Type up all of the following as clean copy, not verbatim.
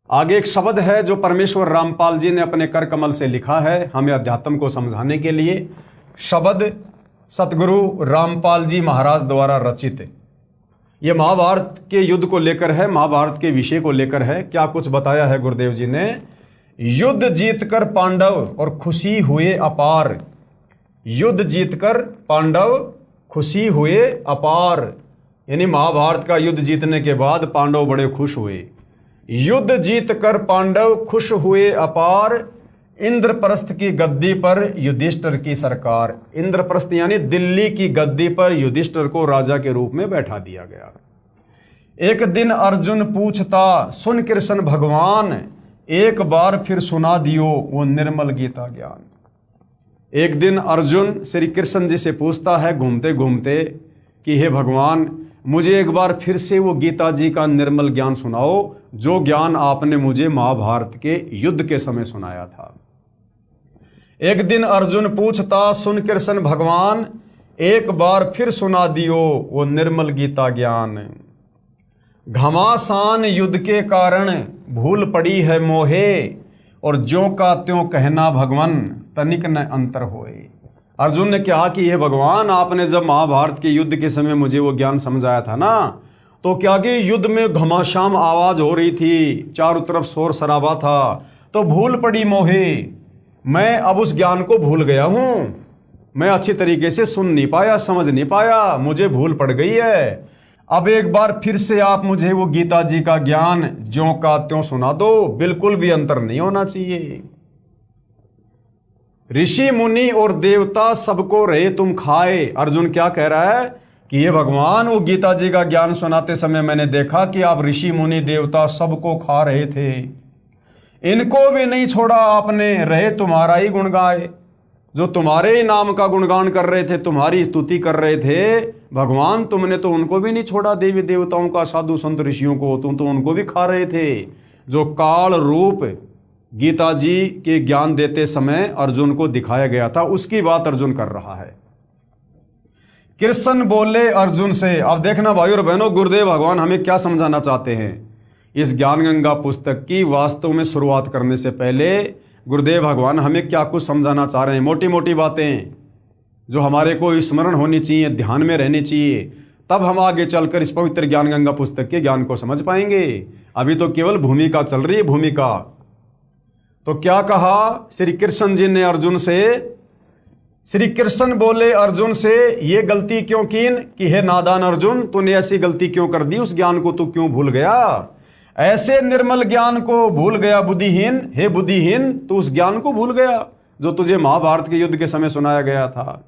आगे एक शब्द है जो परमेश्वर रामपाल जी ने अपने कर कमल से लिखा है हमें अध्यात्म को समझाने के लिए। शब्द सतगुरु रामपाल जी महाराज द्वारा रचित। ये महाभारत के युद्ध को लेकर है, महाभारत के विषय को लेकर है। क्या कुछ बताया है गुरुदेव जी ने। युद्ध जीतकर पांडव और खुशी हुए अपार। युद्ध जीतकर पांडव खुशी हुए अपार, यानी महाभारत का युद्ध जीतने के बाद पांडव बड़े खुश हुए। युद्ध जीतकर पांडव खुश हुए अपार, इंद्रप्रस्थ की गद्दी पर युधिष्ठिर की सरकार। इंद्रप्रस्थ यानी दिल्ली की गद्दी पर युधिष्ठिर को राजा के रूप में बैठा दिया गया। एक दिन अर्जुन पूछता सुन कृष्ण भगवान, एक बार फिर सुना दियो वो निर्मल गीता ज्ञान। एक दिन अर्जुन श्री कृष्ण जी से पूछता है घूमते घूमते कि हे भगवान, मुझे एक बार फिर से वो गीता जी का निर्मल ज्ञान सुनाओ जो ज्ञान आपने मुझे महाभारत के युद्ध के समय सुनाया था। एक दिन अर्जुन पूछता सुन कृष्ण भगवान, एक बार फिर सुना दियो वो निर्मल गीता ज्ञान। घमासान युद्ध के कारण भूल पड़ी है मोहे, और ज्यों का त्यों कहना भगवान तनिक न अंतर होए। अर्जुन ने कहा कि ये भगवान, आपने जब महाभारत के युद्ध के समय मुझे वो ज्ञान समझाया था ना, तो क्या कि युद्ध में घमासान आवाज हो रही थी, चारों तरफ शोर शराबा था, तो भूल पड़ी मोहे। मैं अब उस ज्ञान को भूल गया हूं, मैं अच्छी तरीके से सुन नहीं पाया, समझ नहीं पाया, मुझे भूल पड़ गई है। अब एक बार फिर से आप मुझे वो गीता जी का ज्ञान ज्यों का त्यों सुना दो, बिल्कुल भी अंतर नहीं होना चाहिए। ऋषि मुनि और देवता सबको रहे तुम खाए। अर्जुन क्या कह रहा है कि ये भगवान, वो गीता जी का ज्ञान सुनाते समय मैंने देखा कि आप ऋषि मुनि देवता सबको खा रहे थे, इनको भी नहीं छोड़ा आपने, रहे तुम्हारा ही गुण गाए। जो तुम्हारे ही नाम का गुणगान कर रहे थे, तुम्हारी स्तुति कर रहे थे, भगवान तुमने तो उनको भी नहीं छोड़ा, देवी देवताओं का, साधु संत ऋषियों को, तुम तो उनको भी खा रहे थे। जो काल रूप गीता जी के ज्ञान देते समय अर्जुन को दिखाया गया था, उसकी बात अर्जुन कर रहा है। कृष्ण बोले अर्जुन से, अब देखना भाई और बहनों, गुरुदेव भगवान हमें क्या समझाना चाहते हैं। इस ज्ञान गंगा पुस्तक की वास्तव में शुरुआत करने से पहले गुरुदेव भगवान हमें क्या कुछ समझाना चाह रहे हैं। मोटी मोटी बातें जो हमारे को स्मरण होनी चाहिए, ध्यान में रहनी चाहिए, तब हम आगे चलकर इस पवित्र ज्ञान गंगा पुस्तक के ज्ञान को समझ पाएंगे। अभी तो केवल भूमिका चल रही है, भूमिका। तो क्या कहा श्री कृष्ण जी ने अर्जुन से। श्री कृष्ण बोले अर्जुन से, ये गलती क्यों कीन कि हे नादान अर्जुन, तूने ऐसी गलती क्यों कर दी, उस ज्ञान को तू क्यों भूल गया, ऐसे निर्मल ज्ञान को भूल गया बुद्धिहीन। हे बुद्धिहीन, तू उस ज्ञान को भूल गया जो तुझे महाभारत के युद्ध के समय सुनाया गया था।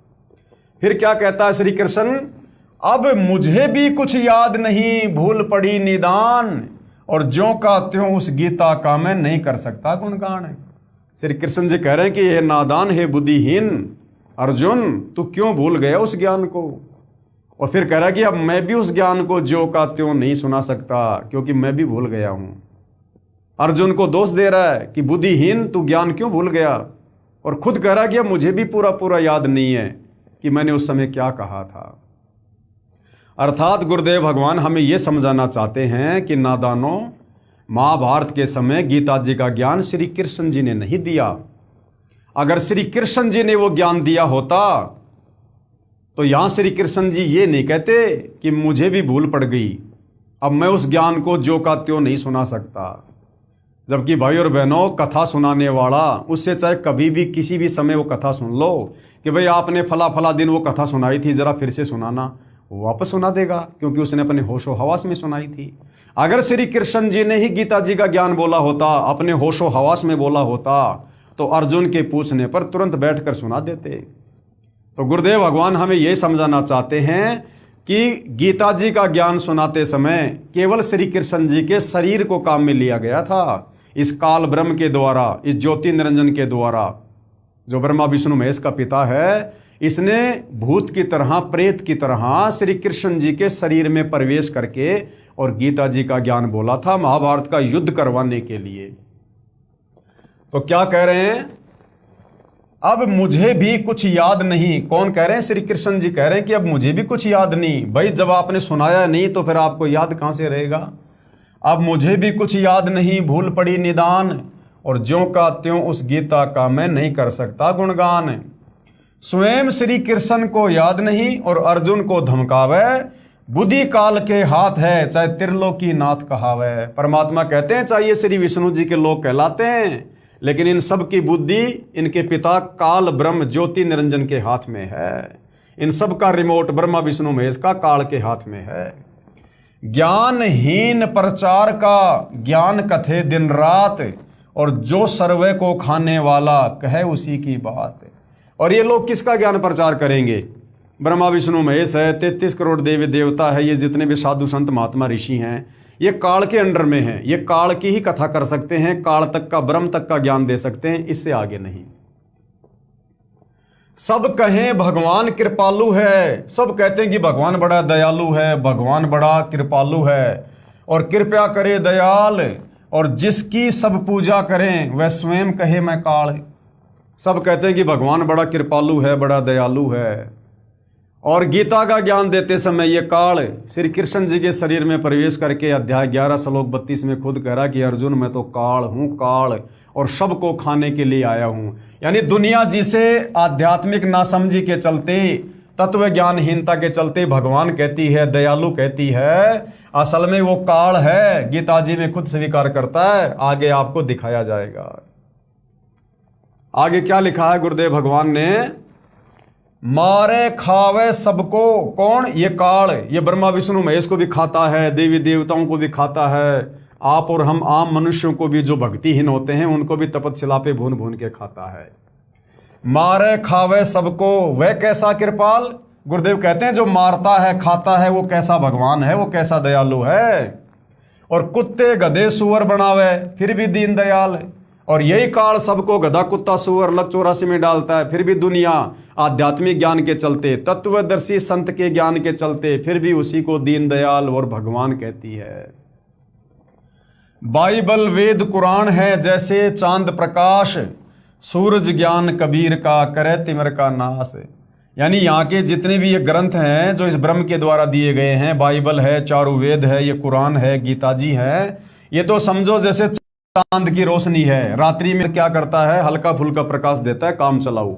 फिर क्या कहता है श्री कृष्ण, अब मुझे भी कुछ याद नहीं, भूल पड़ी निदान, और ज्यों का त्यों उस गीता का मैं नहीं कर सकता गुणगान। श्री कृष्ण जी कह रहे हैं कि हे नादान, हे बुद्धिहीन अर्जुन, तू क्यों भूल गया उस ज्ञान को। और फिर कह रहा है कि अब मैं भी उस ज्ञान को ज्यों का त्यों नहीं सुना सकता, क्योंकि मैं भी भूल गया हूं। अर्जुन को दोष दे रहा है कि बुद्धिहीन, तू ज्ञान क्यों भूल गया, और खुद कह रहा है कि अब मुझे भी पूरा पूरा याद नहीं है कि मैंने उस समय क्या कहा था। अर्थात गुरुदेव भगवान हमें यह समझाना चाहते हैं कि नादानों, महाभारत के समय गीता जी का ज्ञान श्री कृष्ण जी ने नहीं दिया। अगर श्री कृष्ण जी ने वो ज्ञान दिया होता तो यहां श्री कृष्ण जी ये नहीं कहते कि मुझे भी भूल पड़ गई, अब मैं उस ज्ञान को ज्यों का त्यों नहीं सुना सकता। जबकि भाई और बहनों, कथा सुनाने वाला, उससे चाहे कभी भी किसी भी समय वो कथा सुन लो कि भाई आपने फला फला दिन वो कथा सुनाई थी, जरा फिर से सुनाना, वो वापस सुना देगा, क्योंकि उसने अपने होशो हवास में सुनाई थी। अगर श्री कृष्ण जी ने ही गीता जी का ज्ञान बोला होता, अपने होशो हवास में बोला होता, तो अर्जुन के पूछने पर तुरंत बैठकर सुना देते। तो गुरुदेव भगवान हमें यह समझाना चाहते हैं कि गीता जी का ज्ञान सुनाते समय केवल श्री कृष्ण जी के शरीर को काम में लिया गया था, इस काल ब्रह्म के द्वारा, इस ज्योति निरंजन के द्वारा। जो ब्रह्मा विष्णु महेश का पिता है, इसने भूत की तरह, प्रेत की तरह श्री कृष्ण जी के शरीर में प्रवेश करके और गीता जी का ज्ञान बोला था महाभारत का युद्ध करवाने के लिए। तो क्या कह रहे हैं, अब मुझे भी कुछ याद नहीं। कौन कह रहे हैं? श्री कृष्ण जी कह रहे हैं कि अब मुझे भी कुछ याद नहीं। भाई जब आपने सुनाया नहीं तो फिर आपको याद कहां से रहेगा। अब मुझे भी कुछ याद नहीं, भूल पड़ी निदान, और ज्यों का त्यों उस गीता का मैं नहीं कर सकता गुणगान। स्वयं श्री कृष्ण को याद नहीं और अर्जुन को धमकावे, बुद्धि काल के हाथ है चाहे त्रिलोकी नाथ कहावे। परमात्मा कहते हैं चाहे ये श्री विष्णु जी के लोग कहलाते हैं, लेकिन इन सब की बुद्धि इनके पिता काल ब्रह्म ज्योति निरंजन के हाथ में है। इन सब का रिमोट ब्रह्मा विष्णु महेश का काल के हाथ में है। ज्ञानहीन प्रचार का ज्ञान कथे दिन रात, और जो सर्वे को खाने वाला कहे उसी की बात। और ये लोग किसका ज्ञान प्रचार करेंगे? ब्रह्मा विष्णु महेश है, 33 करोड़ देवी देवता है, ये जितने भी साधु संत महात्मा ऋषि हैं, ये काल के अंडर में हैं। ये काल की ही कथा कर सकते हैं, काल तक का ब्रह्म तक का ज्ञान दे सकते हैं, इससे आगे नहीं। सब कहें भगवान कृपालु है, सब कहते हैं कि भगवान बड़ा दयालु है, भगवान बड़ा कृपालु है और कृपया करे दयाल, और जिसकी सब पूजा करें वह स्वयं कहे मैं काल। सब कहते हैं कि भगवान बड़ा कृपालु है, बड़ा दयालु है, और गीता का ज्ञान देते समय ये काल श्री कृष्ण जी के शरीर में प्रवेश करके अध्याय 11 श्लोक 32 में खुद कह रहा कि अर्जुन मैं तो काल हूँ, काल, और सबको खाने के लिए आया हूँ। यानी दुनिया जिसे आध्यात्मिक नासमझी के चलते, तत्व ज्ञानहीनता के चलते भगवान कहती है, दयालु कहती है, असल में वो काल है। गीता जी में खुद स्वीकार करता है, आगे आपको दिखाया जाएगा। आगे क्या लिखा है गुरुदेव भगवान ने? मारे खावे सबको कौन? ये काल, ये ब्रह्मा विष्णु महेश को भी खाता है, देवी देवताओं को भी खाता है, आप और हम आम मनुष्यों को भी, जो भक्तिहीन होते हैं उनको भी तपस्या पे भून भून के खाता है। मारे खावे सबको वह कैसा कृपाल? गुरुदेव कहते हैं जो मारता है खाता है वो कैसा भगवान है, वो कैसा दयालु है। और कुत्ते गधे सुअर बनावे फिर भी दीन दयाल, और यही काल सबको गधा कुत्ता सुअर लग 84 में डालता है, फिर भी दुनिया आध्यात्मिक ज्ञान के चलते, तत्वदर्शी संत के ज्ञान के चलते फिर भी उसी को दीन दयाल और भगवान कहती है। बाइबल वेद कुरान है जैसे चांद प्रकाश, सूरज ज्ञान कबीर का करे तिमिर का नाश। यानी यहाँ के जितने भी ये ग्रंथ हैं जो इस ब्रह्म के द्वारा दिए गए हैं, बाइबल है, चारों वेद है, ये कुरान है, गीता जी है, ये तो समझो जैसे चांद की रोशनी है, रात्रि में क्या करता है, हल्का फुल्का प्रकाश देता है, काम चलाऊ।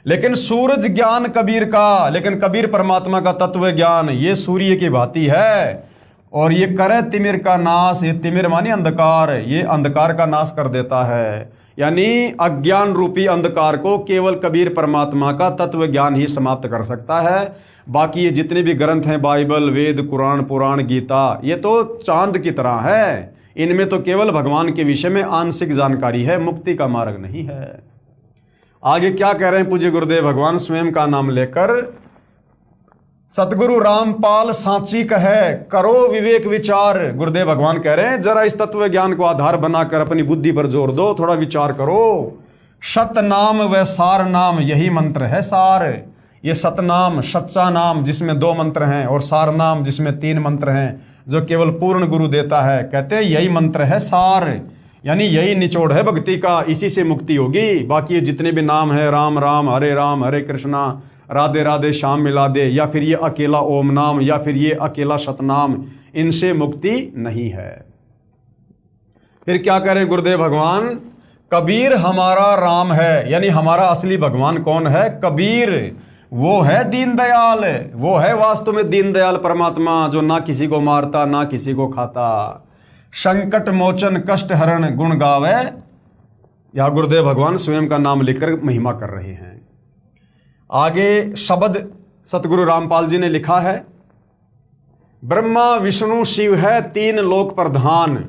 लेकिन सूरज ज्ञान कबीर का, लेकिन कबीर परमात्मा का तत्व ज्ञान ये सूर्य की भांति है, और ये करे तिमिर का नाश। ये तिमिर मानी अंधकार, ये अंधकार का नाश कर देता है। यानी अज्ञान रूपी अंधकार को केवल कबीर परमात्मा का तत्व ज्ञान ही समाप्त कर सकता है। बाकी ये जितने भी ग्रंथ हैं, बाइबल, वेद, कुरान, पुराण, गीता, ये तो चांद की तरह है। इनमें तो केवल भगवान के विषय में आंशिक जानकारी है, मुक्ति का मार्ग नहीं है। आगे क्या कह रहे हैं पूज्य गुरुदेव भगवान स्वयं का नाम लेकर? सतगुरु रामपाल सांची कहे करो विवेक विचार। गुरुदेव भगवान कह रहे हैं जरा इस तत्व ज्ञान को आधार बनाकर अपनी बुद्धि पर जोर दो, थोड़ा विचार करो। सतनाम व सार नाम यही मंत्र है सार। ये सतनाम, सच्चा नाम जिसमें 2 मंत्र हैं, और सार नाम जिसमें 3 मंत्र हैं, जो केवल पूर्ण गुरु देता है। कहते हैं यही मंत्र है सार, यानी यही निचोड़ है भक्ति का, इसी से मुक्ति होगी। बाकी ये जितने भी नाम है, राम राम, हरे कृष्णा, राधे राधे, श्याम मिला दे, या फिर ये अकेला ओम नाम, या फिर ये अकेला सतनाम, इनसे मुक्ति नहीं है। फिर क्या करें गुरुदेव भगवान? कबीर हमारा राम है, यानी हमारा असली भगवान कौन है? कबीर। वो है दीनदयाल, वो है वास्तव में दीनदयाल परमात्मा, जो ना किसी को मारता ना किसी को खाता। संकट मोचन कष्ट हरण गुण गावे। यह गुरुदेव भगवान स्वयं का नाम लेकर महिमा कर रहे हैं। आगे शब्द सतगुरु रामपाल जी ने लिखा है, ब्रह्मा विष्णु शिव है 3 लोक प्रधान।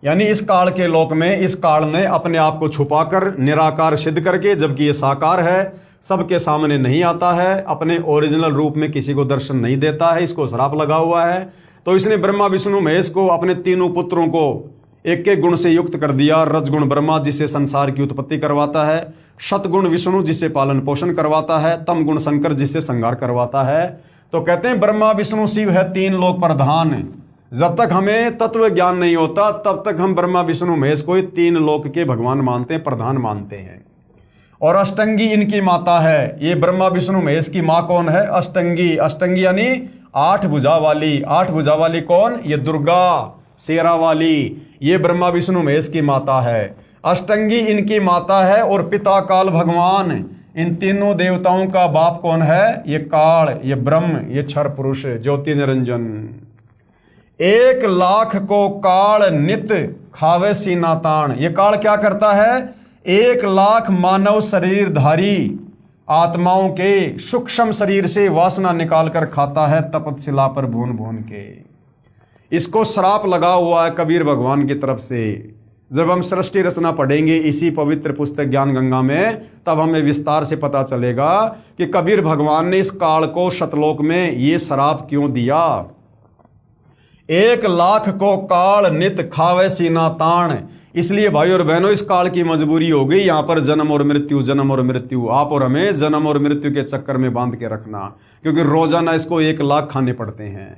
यानी इस काल के लोक में इस काल ने अपने आप को छुपाकर निराकार सिद्ध करके, जबकि ये साकार है, सबके सामने नहीं आता है, अपने ओरिजिनल रूप में किसी को दर्शन नहीं देता है, इसको श्राप लगा हुआ है। तो इसने ब्रह्मा विष्णु महेश को, अपने तीनों पुत्रों को एक एक गुण से युक्त कर दिया। रजगुण ब्रह्मा जिससे संसार की उत्पत्ति करवाता है, सतगुण विष्णु जिससे पालन पोषण करवाता है, तम गुण शंकर जिससे संहार करवाता है। तो कहते हैं ब्रह्मा विष्णु शिव है 3 लोक प्रधान। जब तक हमें तत्व ज्ञान नहीं होता तब तक हम ब्रह्मा विष्णु महेश को 3 लोक के भगवान मानते हैं, प्रधान मानते हैं। और अष्टंगी इनकी माता है। ये ब्रह्मा विष्णु महेश की माँ कौन है? अष्टंगी। अष्टंगी यानी 8 भुजा वाली। 8 भुजा वाली कौन? ये दुर्गा, शेरा वाली, ये ब्रह्मा विष्णु महेश की माता है। अष्टंगी इनकी माता है और पिता काल भगवान। इन तीनों देवताओं का बाप कौन है? ये काल, ये ब्रह्म, ये क्षर पुरुष ज्योति निरंजन। 1,00,000 को काल नित खावे सीना ताण। ये काल क्या करता है? 1,00,000 मानव शरीरधारी आत्माओं के सूक्ष्म शरीर से वासना निकाल कर खाता है तपतशिला पर भून भून के। इसको श्राप लगा हुआ है कबीर भगवान की तरफ से। जब हम सृष्टि रचना पढ़ेंगे इसी पवित्र पुस्तक ज्ञान गंगा में, तब हमें विस्तार से पता चलेगा कि कबीर भगवान ने इस काल को शतलोक में ये श्राप क्यों दिया। 1,00,000 को काल नित खावे सीना ताण। इसलिए भाई और बहनों, इस काल की मजबूरी हो गई यहाँ पर जन्म और मृत्यु, जन्म और मृत्यु। आप और हमें जन्म और मृत्यु के चक्कर में बांध के रखना, क्योंकि रोजाना इसको 1,00,000 खाने पड़ते हैं।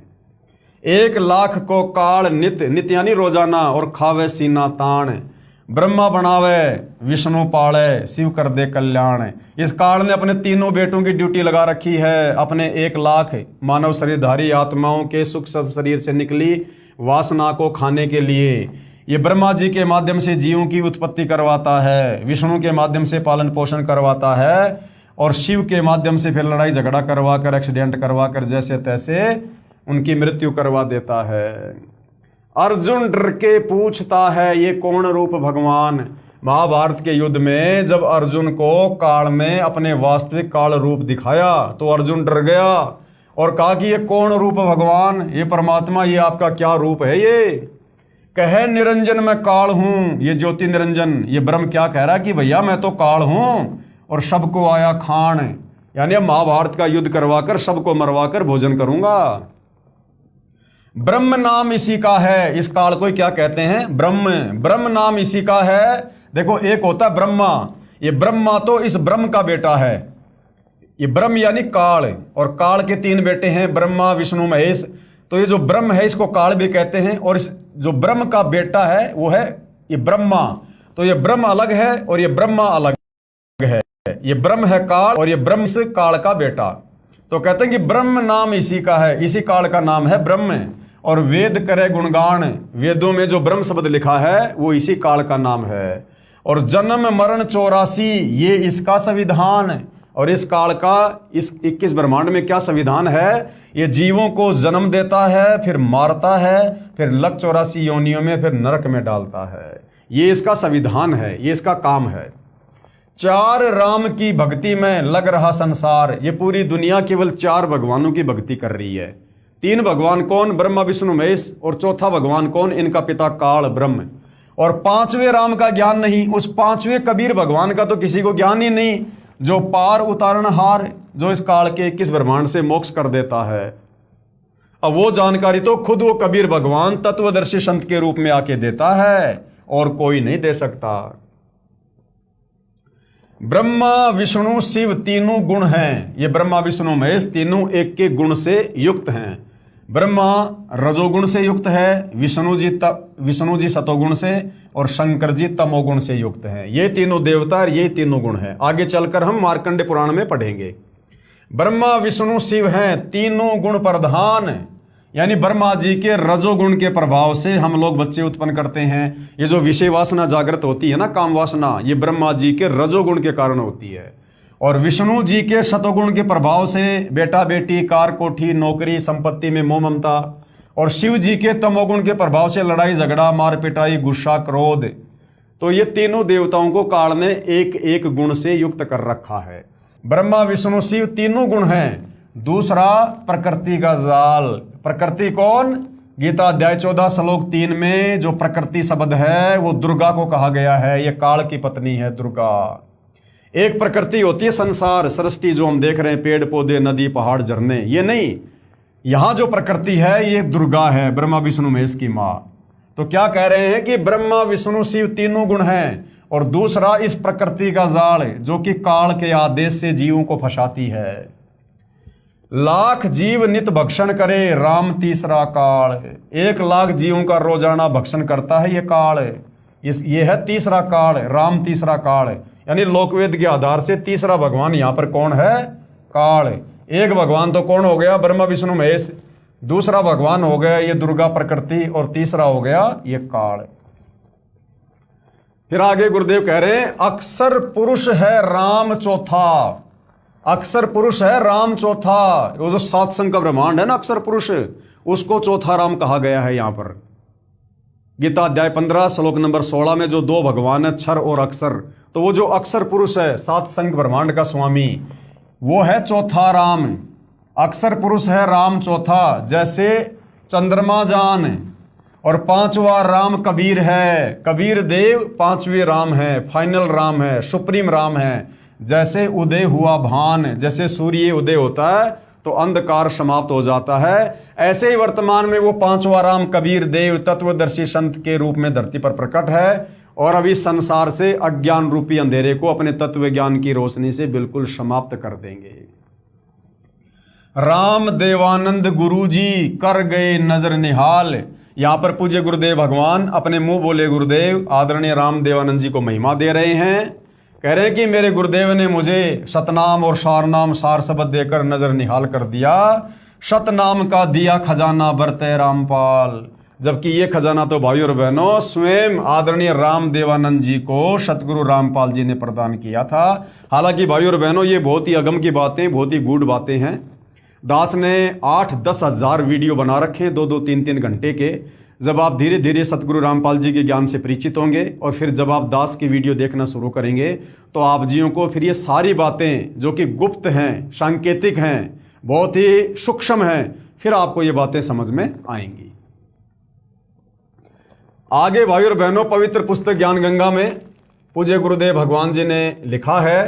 1,00,000 को काल नित, नित यानी रोजाना, और खावे सीना ताण। ब्रह्मा बनावे विष्णु पाले, शिव कर दे कल्याण। इस काल ने अपने तीनों बेटों की ड्यूटी लगा रखी है अपने 1,00,000 मानव शरीरधारी आत्माओं के सूक्ष्म शरीर से निकली वासना को खाने के लिए। ये ब्रह्मा जी के माध्यम से जीवों की उत्पत्ति करवाता है, विष्णु के माध्यम से पालन पोषण करवाता है, और शिव के माध्यम से फिर लड़ाई झगड़ा करवा कर, एक्सीडेंट करवा कर, जैसे तैसे उनकी मृत्यु करवा देता है। अर्जुन डर के पूछता है ये कौन रूप भगवान। महाभारत के युद्ध में जब अर्जुन को काल में अपने वास्तविक काल रूप दिखाया तो अर्जुन डर गया और कहा कि ये कौन रूप भगवान, ये परमात्मा, ये आपका क्या रूप है? ये कहे निरंजन मैं काल हूं, ये ज्योति निरंजन। ये ब्रह्म क्या कह रहा है कि भैया मैं तो काल हूं और सबको आया खान, यानी महाभारत का युद्ध करवाकर सबको मरवाकर भोजन करूंगा। ब्रह्म नाम इसी का है। इस काल को क्या कहते हैं? ब्रह्म। ब्रह्म नाम इसी का है। देखो, एक होता है ब्रह्मा, ये ब्रह्मा तो इस ब्रह्म का बेटा है। ये ब्रह्म यानी काल, और काल के 3 बेटे हैं, ब्रह्मा विष्णु महेश। तो ये जो ब्रह्म है इसको काल भी कहते हैं, और इस जो ब्रह्म का बेटा है वो है ये ब्रह्मा। तो ये ब्रह्म अलग है और ये ब्रह्मा अलग है। ये ब्रह्म है काल और ये ब्रह्म से काल का बेटा। तो कहते हैं कि ब्रह्म नाम इसी का है, इसी काल का नाम है ब्रह्म। और वेद करे गुणगान, वेदों में जो ब्रह्म शब्द लिखा है वो इसी काल का नाम है। और जन्म मरण 84 ये इसका संविधान। और इस काल का इस 21 ब्रह्मांड में क्या संविधान है? ये जीवों को जन्म देता है, फिर मारता है, फिर लक 84 योनियों में, फिर नरक में डालता है। ये इसका संविधान है, ये इसका काम है। 4 राम की भक्ति में लग रहा संसार। ये पूरी दुनिया केवल 4 भगवानों की भक्ति कर रही है। 3 भगवान कौन? ब्रह्मा विष्णु महेश। और चौथा भगवान कौन? इनका पिता काल ब्रह्म। और 5वें राम का ज्ञान नहीं, उस 5वें कबीर भगवान का तो किसी को ज्ञान ही नहीं, जो पार उतारणहार, जो इस काल के 21 ब्रह्मांड से मोक्ष कर देता है। अब वो जानकारी तो खुद वो कबीर भगवान तत्वदर्शी संत के रूप में आके देता है, और कोई नहीं दे सकता। ब्रह्मा विष्णु शिव तीनों गुण हैं। ये ब्रह्मा विष्णु महेश तीनों एक के गुण से युक्त हैं। ब्रह्मा रजोगुण से युक्त है, विष्णु जी सतोगुण से, और शंकर जी तमोगुण से युक्त हैं। ये तीनों देवता और ये तीनों गुण हैं। आगे चलकर हम मार्कंडे पुराण में पढ़ेंगे। ब्रह्मा विष्णु शिव हैं तीनों गुण प्रधान, यानी ब्रह्मा जी के रजोगुण के प्रभाव से हम लोग बच्चे उत्पन्न करते हैं। ये जो विषय वासना जागृत होती है ना, काम वासना, ये ब्रह्मा जी के रजोगुण के कारण होती है। और विष्णु जी के सतोगुण के प्रभाव से बेटा बेटी, कार कोठी, नौकरी, संपत्ति में मोह ममता। और शिव जी के तमोगुण के प्रभाव से लड़ाई झगड़ा, मार पिटाई, गुस्सा, क्रोध। तो ये तीनों देवताओं को काल ने एक एक गुण से युक्त कर रखा है। ब्रह्मा विष्णु शिव तीनों गुण हैं। दूसरा प्रकृति का जाल। प्रकृति कौन? गीता अध्याय 14 श्लोक 3 में जो प्रकृति शब्द है वो दुर्गा को कहा गया है। ये काल की पत्नी है दुर्गा। एक प्रकृति होती है संसार, सृष्टि जो हम देख रहे हैं, पेड़ पौधे, नदी, पहाड़, झरने, ये नहीं। यहां जो प्रकृति है ये दुर्गा है, ब्रह्मा विष्णु महेश की मां। तो क्या कह रहे हैं कि ब्रह्मा विष्णु शिव तीनों गुण हैं। और दूसरा इस प्रकृति का जाल जो कि काल के आदेश से जीवों को फंसाती है। लाख जीव नित भक्षण करे, राम तीसरा काल। 1,00,000 जीवों का रोजाना भक्षण करता है ये काल। ये है तीसरा काल, राम तीसरा काल। यानी लोकवेद के आधार से तीसरा भगवान यहां पर कौन है? काल। एक भगवान तो कौन हो गया? ब्रह्मा विष्णु महेश। दूसरा भगवान हो गया ये दुर्गा प्रकृति, और तीसरा हो गया ये काल। फिर आगे गुरुदेव कह रहे हैं अक्षर पुरुष है राम चौथा। अक्षर पुरुष है राम चौथा। वो जो सात संग का ब्रह्मांड है ना अक्षर पुरुष, उसको चौथा राम कहा गया है यहां पर। गीता अध्याय 15 श्लोक नंबर 16 में जो दो भगवान है क्षर और अक्षर, तो वो जो अक्षर पुरुष है सात संग ब्रह्मांड का स्वामी, वो है चौथा राम। अक्षर पुरुष है राम चौथा, जैसे चंद्रमा जान, और पांचवा राम कबीर है। कबीर देव पांचवे राम है, फाइनल राम है, सुप्रीम राम है। जैसे उदय हुआ भान, जैसे सूर्य उदय होता है तो अंधकार समाप्त हो जाता है, ऐसे ही वर्तमान में वो पांचवा राम कबीर देव तत्वदर्शी संत के रूप में धरती पर प्रकट है, और अभी संसार से अज्ञान रूपी अंधेरे को अपने तत्व ज्ञान की रोशनी से बिल्कुल समाप्त कर देंगे। राम देवानंद गुरु जी कर गए नजर निहाल। यहां पर पूज्य गुरुदेव भगवान अपने मुंह बोले गुरुदेव आदरणीय राम देवानंद जी को महिमा दे रहे हैं। कह रहे हैं कि मेरे गुरुदेव ने मुझे सतनाम और सारनाम सार शब्द देकर नजर निहाल कर दिया। सतनाम का दिया खजाना बरते रामपाल। जबकि ये खजाना तो भाई और बहनों स्वयं आदरणीय राम देवानंद जी को सतगुरु रामपाल जी ने प्रदान किया था। हालांकि भाई और बहनों ये बहुत ही अगम की बातें, बहुत ही गूढ़ बातें हैं। दास ने 8-10 हज़ार वीडियो बना रखे हैं 2-2, 3-3 घंटे के। जब आप धीरे धीरे सतगुरु रामपाल जी के ज्ञान से परिचित होंगे और फिर जब आप दास की वीडियो देखना शुरू करेंगे तो आप जियों को फिर ये सारी बातें जो कि गुप्त हैं, सांकेतिक हैं, बहुत ही सूक्ष्म हैं, फिर आपको ये बातें समझ में आएंगी। आगे भाई और बहनों पवित्र पुस्तक ज्ञान गंगा में पूज्य गुरुदेव भगवान जी ने लिखा है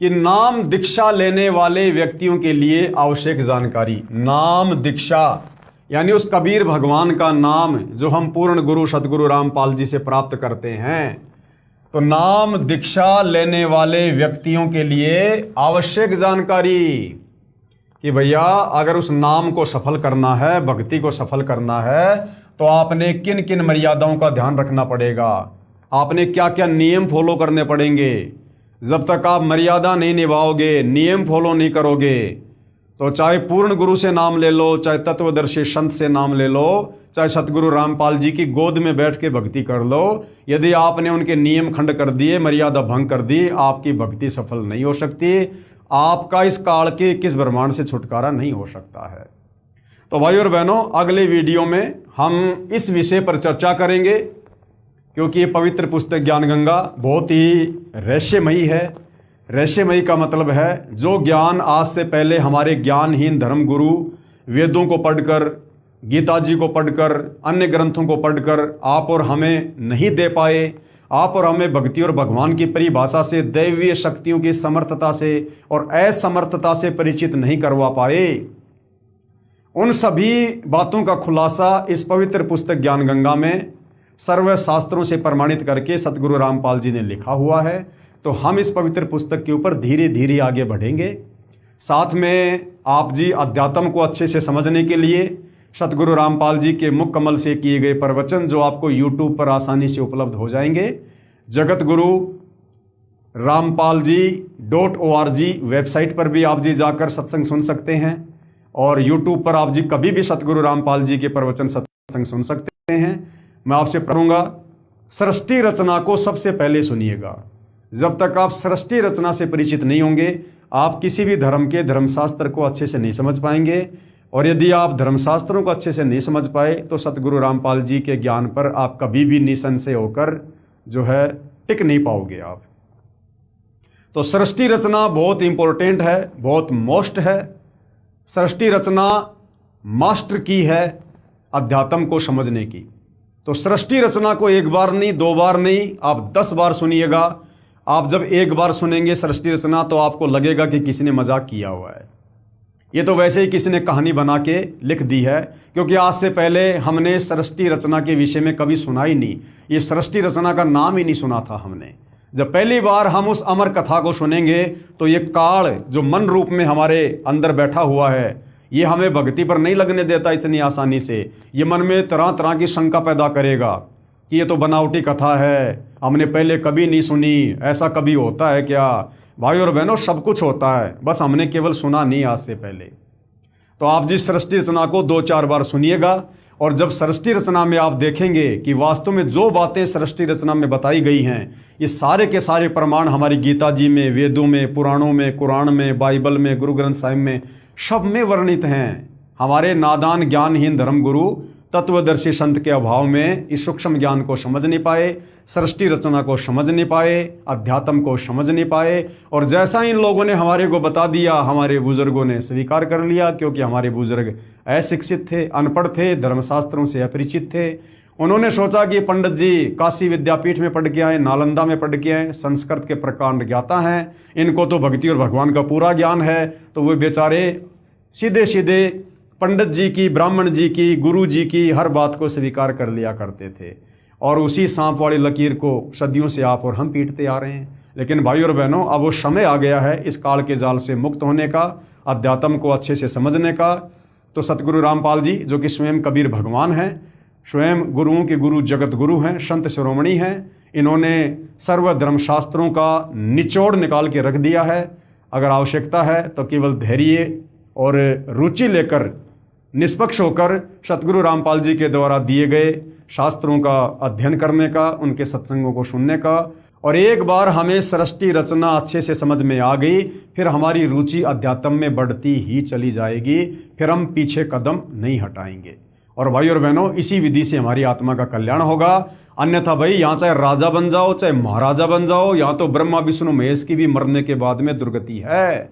कि नाम दीक्षा लेने वाले व्यक्तियों के लिए आवश्यक जानकारी। नाम दीक्षा यानी उस कबीर भगवान का नाम जो हम पूर्ण गुरु सतगुरु रामपाल जी से प्राप्त करते हैं। तो नाम दीक्षा लेने वाले व्यक्तियों के लिए आवश्यक जानकारी कि भैया अगर उस नाम को सफल करना है, भक्ति को सफल करना है, तो आपने किन किन मर्यादाओं का ध्यान रखना पड़ेगा, आपने क्या क्या नियम फॉलो करने पड़ेंगे। जब तक आप मर्यादा नहीं निभाओगे, नियम फॉलो नहीं करोगे, तो चाहे पूर्ण गुरु से नाम ले लो, चाहे तत्वदर्शी संत से नाम ले लो, चाहे सतगुरु रामपाल जी की गोद में बैठ के भक्ति कर लो, यदि आपने उनके नियम खंड कर दिए, मर्यादा भंग कर दी, आपकी भक्ति सफल नहीं हो सकती। आपका इस काल के किस ब्रह्मांड से छुटकारा नहीं हो सकता है। तो भाई और बहनों अगले वीडियो में हम इस विषय पर चर्चा करेंगे, क्योंकि ये पवित्र पुस्तक ज्ञान गंगा बहुत ही रहस्यमयी है। रहस्यमयी का मतलब है जो ज्ञान आज से पहले हमारे ज्ञानहीन धर्म गुरु वेदों को पढ़कर, गीता जी को पढ़कर, अन्य ग्रंथों को पढ़कर आप और हमें नहीं दे पाए, आप और हमें भक्ति और भगवान की परिभाषा से, दैवीय शक्तियों की समर्थता से और असमर्थता से परिचित नहीं करवा पाए, उन सभी बातों का खुलासा इस पवित्र पुस्तक ज्ञान गंगा में सर्व शास्त्रों से प्रमाणित करके सतगुरु रामपाल जी ने लिखा हुआ है। तो हम इस पवित्र पुस्तक के ऊपर धीरे धीरे आगे बढ़ेंगे। साथ में आप जी अध्यात्म को अच्छे से समझने के लिए सतगुरु रामपाल जी के मुख कमल से किए गए प्रवचन जो आपको यूट्यूब पर आसानी से उपलब्ध हो जाएंगे, जगत गुरु रामपाल जी .org वेबसाइट पर भी आप जी जाकर सत्संग सुन सकते हैं, और यूट्यूब पर आप जी कभी भी सतगुरु रामपाल जी के प्रवचन सत्संग सुन सकते हैं। मैं आपसे कहूँगा सृष्टि रचना को सबसे पहले सुनिएगा। जब तक आप सृष्टि रचना से परिचित नहीं होंगे, आप किसी भी धर्म के धर्मशास्त्र को अच्छे से नहीं समझ पाएंगे, और यदि आप धर्मशास्त्रों को अच्छे से नहीं समझ पाए तो सतगुरु रामपाल जी के ज्ञान पर आप कभी भी निसंशय होकर जो है टिक नहीं पाओगे आप। तो सृष्टि रचना बहुत इंपॉर्टेंट है, बहुत मोस्ट है। सृष्टि रचना मास्टर की है अध्यात्म को समझने की। तो सृष्टि रचना को एक बार नहीं, 2 बार नहीं, आप 10 बार सुनिएगा। आप जब एक बार सुनेंगे सृष्टि रचना तो आपको लगेगा कि किसी ने मजाक किया हुआ है, ये तो वैसे ही किसी ने कहानी बना के लिख दी है, क्योंकि आज से पहले हमने सृष्टि रचना के विषय में कभी सुना ही नहीं। ये सृष्टि रचना का नाम ही नहीं सुना था हमने। जब पहली बार हम उस अमर कथा को सुनेंगे तो ये काल जो मन रूप में हमारे अंदर बैठा हुआ है, ये हमें भक्ति पर नहीं लगने देता इतनी आसानी से। ये मन में तरह तरह की शंका पैदा करेगा कि ये तो बनावटी कथा है, हमने पहले कभी नहीं सुनी, ऐसा कभी होता है क्या। भाई और बहनों सब कुछ होता है, बस हमने केवल सुना नहीं आज से पहले। तो आप जिस सृष्टि रचना को 2-4 बार सुनिएगा, और जब सृष्टि रचना में आप देखेंगे कि वास्तव में जो बातें सृष्टि रचना में बताई गई हैं, ये सारे के सारे प्रमाण हमारी गीता जी में, वेदों में, पुराणों में, कुरान में, बाइबल में, गुरु ग्रंथ साहिब में, सब में वर्णित हैं। हमारे नादान ज्ञानहीन धर्मगुरु तत्वदर्शी संत के अभाव में इस सूक्ष्म ज्ञान को समझ नहीं पाए, सृष्टि रचना को समझ नहीं पाए, अध्यात्म को समझ नहीं पाए। और जैसा इन लोगों ने हमारे को बता दिया, हमारे बुजुर्गों ने स्वीकार कर लिया, क्योंकि हमारे बुजुर्ग अशिक्षित थे, अनपढ़ थे, धर्मशास्त्रों से अपरिचित थे। उन्होंने सोचा कि पंडित जी काशी विद्यापीठ में पढ़ के आए, नालंदा में पढ़ के आए, संस्कृत के प्रकांड ज्ञाता हैं, इनको तो भक्ति और भगवान का पूरा ज्ञान है। तो वे बेचारे सीधे सीधे पंडित जी की, ब्राह्मण जी की, गुरु जी की हर बात को स्वीकार कर लिया करते थे, और उसी सांप वाली लकीर को सदियों से आप और हम पीटते आ रहे हैं। लेकिन भाई और बहनों, अब वो समय आ गया है इस काल के जाल से मुक्त होने का, अध्यात्म को अच्छे से समझने का। तो सतगुरु रामपाल जी, जो कि स्वयं कबीर भगवान हैं, स्वयं गुरुओं के गुरु, जगत गुरु हैं, संत शिरोमणि हैं, इन्होंने सर्व धर्मशास्त्रों का निचोड़ निकाल के रख दिया है। अगर आवश्यकता है तो केवल धैर्य और रुचि लेकर, निष्पक्ष होकर सतगुरु रामपाल जी के द्वारा दिए गए शास्त्रों का अध्ययन करने का, उनके सत्संगों को सुनने का, और एक बार हमें सृष्टि रचना अच्छे से समझ में आ गई, फिर हमारी रुचि अध्यात्म में बढ़ती ही चली जाएगी, फिर हम पीछे कदम नहीं हटाएंगे। और भाई और बहनों, इसी विधि से हमारी आत्मा का कल्याण होगा। अन्यथा भाई, यहाँ चाहे राजा बन जाओ, चाहे महाराजा बन जाओ, यहाँ तो ब्रह्मा विष्णु महेश की भी मरने के बाद में दुर्गति है।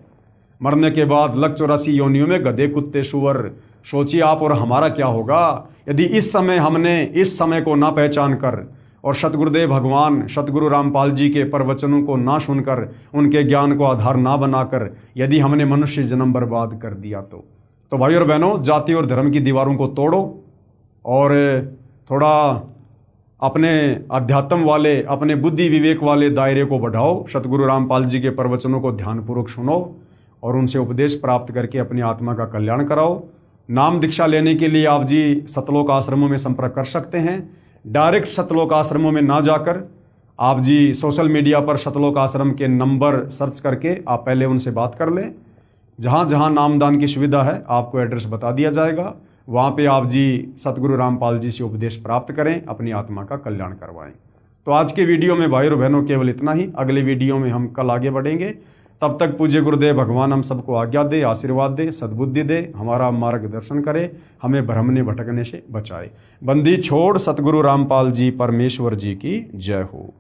मरने के बाद लग 84 योनियों में गधे, कुत्ते, सुअर। सोचिए आप और हमारा क्या होगा यदि इस समय हमने इस समय को ना पहचान कर और सतगुरुदेव भगवान, सतगुरु रामपाल जी के प्रवचनों को ना सुनकर, उनके ज्ञान को आधार ना बनाकर यदि हमने मनुष्य जन्म बर्बाद कर दिया तो भाई और बहनों, जाति और धर्म की दीवारों को तोड़ो और थोड़ा अपने अध्यात्म वाले, अपने बुद्धि विवेक वाले दायरे को बढ़ाओ। सतगुरु रामपाल जी के प्रवचनों को ध्यानपूर्वक सुनो और उनसे उपदेश प्राप्त करके अपनी आत्मा का कल्याण कराओ। नाम दीक्षा लेने के लिए आप जी सतलोक आश्रमों में संपर्क कर सकते हैं। डायरेक्ट सतलोक आश्रमों में ना जाकर आप जी सोशल मीडिया पर सतलोक आश्रम के नंबर सर्च करके आप पहले उनसे बात कर लें। जहाँ जहाँ नामदान की सुविधा है आपको एड्रेस बता दिया जाएगा, वहाँ पे आप जी सतगुरु रामपाल जी से उपदेश प्राप्त करें, अपनी आत्मा का कल्याण करवाएं। तो आज के वीडियो में भाई और बहनों केवल इतना ही। अगले वीडियो में हम कल आगे बढ़ेंगे। तब तक पूज्य गुरुदेव भगवान हम सबको आज्ञा दे, आशीर्वाद दे, सद्बुद्धि दे, हमारा मार्गदर्शन करे, हमें भ्रमने भटकने से बचाए। बंदी छोड़ सतगुरु रामपाल जी परमेश्वर जी की जय हो।